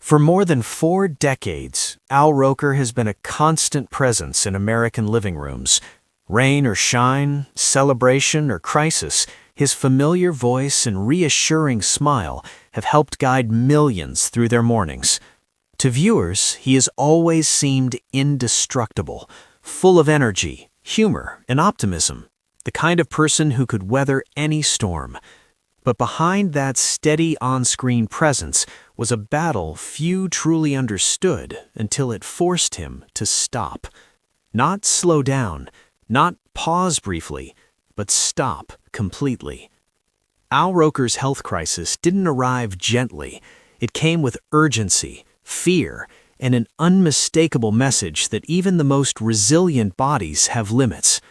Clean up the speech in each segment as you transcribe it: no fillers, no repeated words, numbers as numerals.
For more than 4 decades, Al Roker has been a constant presence in American living rooms. Rain or shine, celebration or crisis, his familiar voice and reassuring smile have helped guide millions through their mornings. To viewers, he has always seemed indestructible, full of energy, humor, and optimism, the kind of person who could weather any storm. But behind that steady on-screen presence was a battle few truly understood until it forced him to stop. Not slow down, not pause briefly, but stop completely. Al Roker's health crisis didn't arrive gently. It came with urgency, fear, and an unmistakable message that even the most resilient bodies have limits.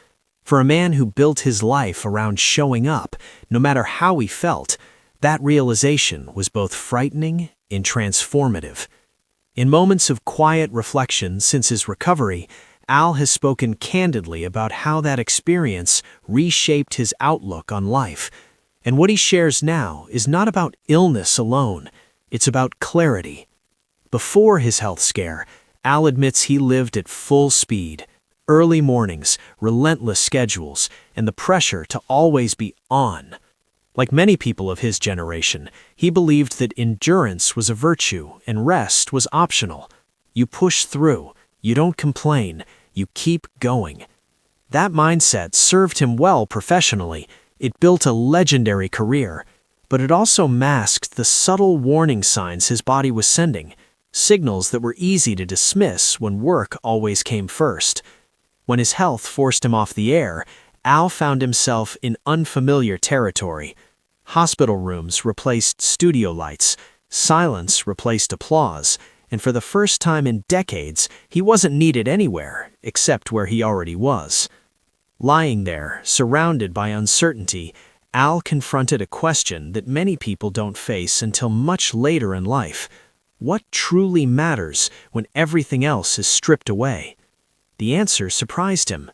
For a man who built his life around showing up, no matter how he felt, that realization was both frightening and transformative. In moments of quiet reflection since his recovery, Al has spoken candidly about how that experience reshaped his outlook on life. And what he shares now is not about illness alone, it's about clarity. Before his health scare, Al admits he lived at full speed. Early mornings, relentless schedules, and the pressure to always be on. Like many people of his generation, he believed that endurance was a virtue and rest was optional. You push through, you don't complain, you keep going. That mindset served him well professionally. It built a legendary career, but it also masked the subtle warning signs his body was sending, signals that were easy to dismiss when work always came first. When his health forced him off the air, Al found himself in unfamiliar territory. Hospital rooms replaced studio lights, silence replaced applause, and for the first time in decades, he wasn't needed anywhere except where he already was. Lying there, surrounded by uncertainty, Al confronted a question that many people don't face until much later in life. What truly matters when everything else is stripped away? The answer surprised him.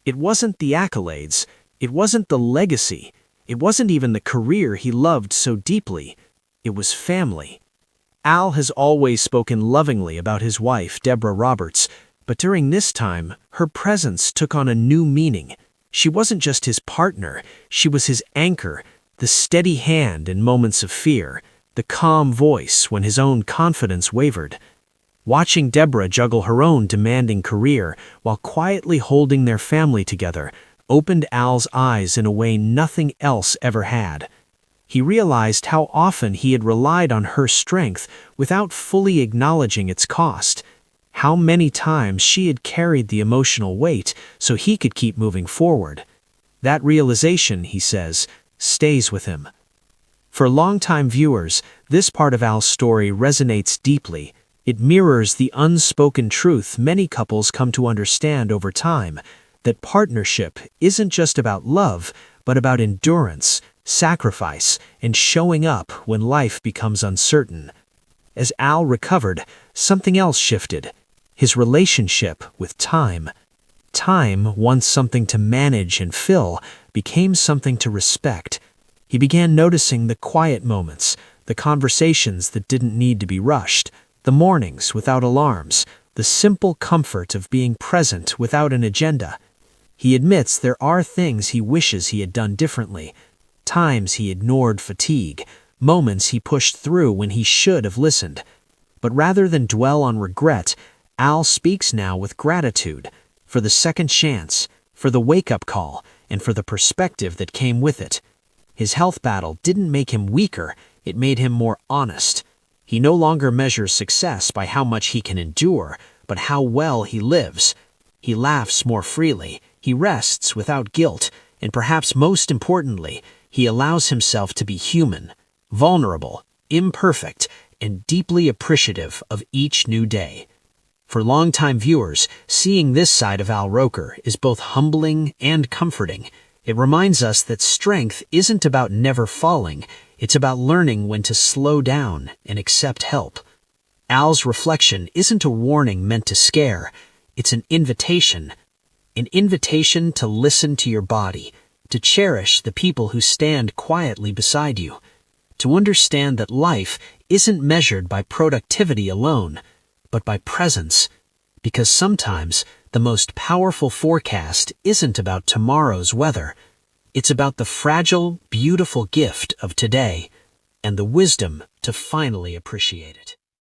It wasn't the accolades, it wasn't the legacy, it wasn't even the career he loved so deeply. It was family. Al has always spoken lovingly about his wife, Deborah Roberts, but during this time, her presence took on a new meaning. She wasn't just his partner, she was his anchor, the steady hand in moments of fear, the calm voice when his own confidence wavered. Watching Deborah juggle her own demanding career while quietly holding their family together opened Al's eyes in a way nothing else ever had. He realized how often he had relied on her strength without fully acknowledging its cost. How many times she had carried the emotional weight so he could keep moving forward. That realization, he says, stays with him. For longtime viewers, this part of Al's story resonates deeply. It mirrors the unspoken truth many couples come to understand over time, that partnership isn't just about love, but about endurance, sacrifice, and showing up when life becomes uncertain. As Al recovered, something else shifted. His relationship with time. Time, once something to manage and fill, became something to respect. He began noticing the quiet moments, the conversations that didn't need to be rushed, the mornings without alarms, the simple comfort of being present without an agenda. He admits there are things he wishes he had done differently, times he ignored fatigue, moments he pushed through when he should have listened. But rather than dwell on regret, Al speaks now with gratitude for the second chance, for the wake-up call, and for the perspective that came with it. His health battle didn't make him weaker, it made him more honest. He no longer measures success by how much he can endure, but how well he lives. He laughs more freely, he rests without guilt, and perhaps most importantly, he allows himself to be human, vulnerable, imperfect, and deeply appreciative of each new day. For longtime viewers, seeing this side of Al Roker is both humbling and comforting. It reminds us that strength isn't about never falling, it's about learning when to slow down and accept help. Al's reflection isn't a warning meant to scare, it's an invitation to listen to your body, to cherish the people who stand quietly beside you. to understand that life isn't measured by productivity alone, but by presence, because sometimes the most powerful forecast isn't about tomorrow's weather. It's about the fragile, beautiful gift of today and the wisdom to finally appreciate it.